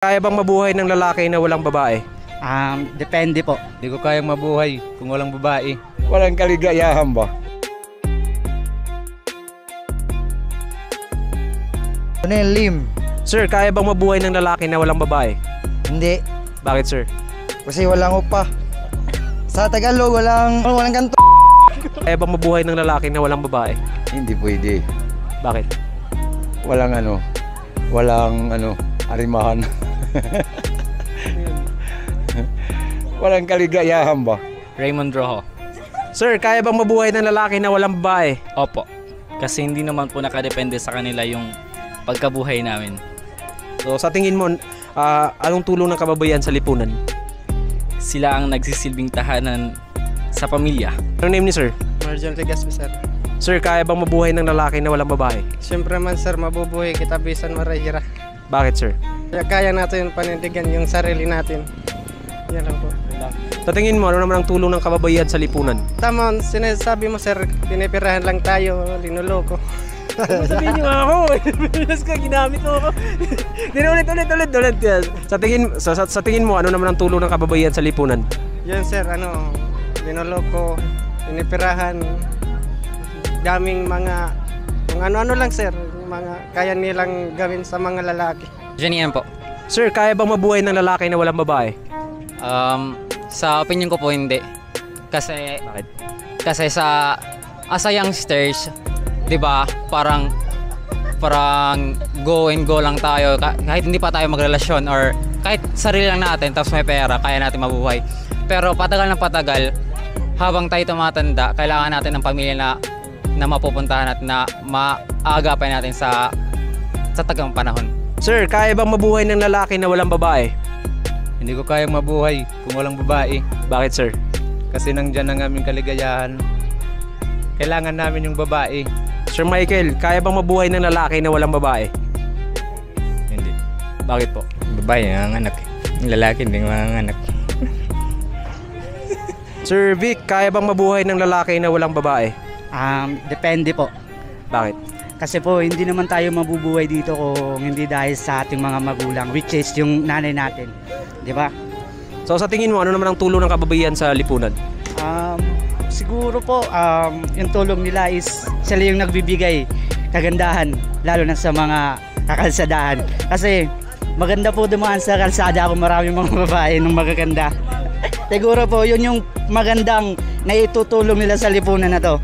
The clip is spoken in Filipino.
Kaya bang mabuhay ng lalaki na walang babae? Depende po. Hindi ko kayang mabuhay kung walang babae. Walang kaligayahan ba? Ano yung lim? Sir, kaya bang mabuhay ng lalaki na walang babae? Hindi. Bakit, sir? Kasi walang upa. Sa Tagalog, walang kanto. Kaya bang mabuhay ng lalaki na walang babae? Hindi pwede. Bakit? Walang arimahan. Walang kaligayahan ba? Raymond Rojo. Sir, kaya bang mabuhay ng lalaki na walang babae? Opo. Kasi hindi naman po nakadepende sa kanila yung pagkabuhay namin. So, sa tingin mo, anong tulong ng kababayan sa lipunan? Sila ang nagsisilbing tahanan sa pamilya. Anong name ni sir? Marjon Legaspi, sir. Sir, kaya bang mabuhay ng lalaki na walang babae? Siyempre man, sir, mabubuhay kita bisan marahira. Bakit, sir? Kaya natin panindigan yung sarili natin. Yan lang po. Sa tingin mo, ano naman ang tulong ng kababayan sa lipunan? Tama, sinasabi mo, sir, pinipirahan lang tayo, linuloko. Sabihin niyo nga ako, pinas ka, ginamit mo ako. Ulit. Sa tingin mo, ano naman ang tulong ng kababayan sa lipunan? Yan, sir, linuloko, pinipirahan, daming mga, kung ano-ano lang, sir, yung mga kaya nilang gawin sa mga lalaki. Janian po. Sir, kaya bang mabuhay ng lalaki na walang babae? Sa opinion ko po hindi. Kasi Bakit? kasi as a youngsters, 'di ba? Parang go and go lang tayo kahit hindi pa tayo magrelasyon or kahit sarili lang natin tapos may pera, kaya natin mabuhay. Pero patagal ng patagal, habang tayo tumatanda, kailangan natin ng pamilya na mapupuntahan at na maagapan natin sa tagang panahon. Sir, kaya bang mabuhay ng lalaki na walang babae? Hindi ko kayang mabuhay kung walang babae. Bakit, sir? Kasi nandyan ang aming kaligayahan. Kailangan namin yung babae. Sir Michael, kaya bang mabuhay ng lalaki na walang babae? Hindi. Bakit po? Babae ang anak. Yung lalaki hindi ang anak. Sir Vic, kaya bang mabuhay ng lalaki na walang babae? Depende po. Bakit? Kasi po, hindi naman tayo mabubuhay dito kung hindi dahil sa ating mga magulang, which is yung nanay natin. Di ba? So sa tingin mo, ano naman ang tulong ng kababayan sa lipunan? Siguro po, yung tulong nila is sila yung nagbibigay kagandahan, lalo na sa mga kakalsadahan. Kasi maganda po dumaan sa kalsada kung maraming mga babae ng magaganda. Siguro po, yun yung magandang naitutulong nila sa lipunan na to.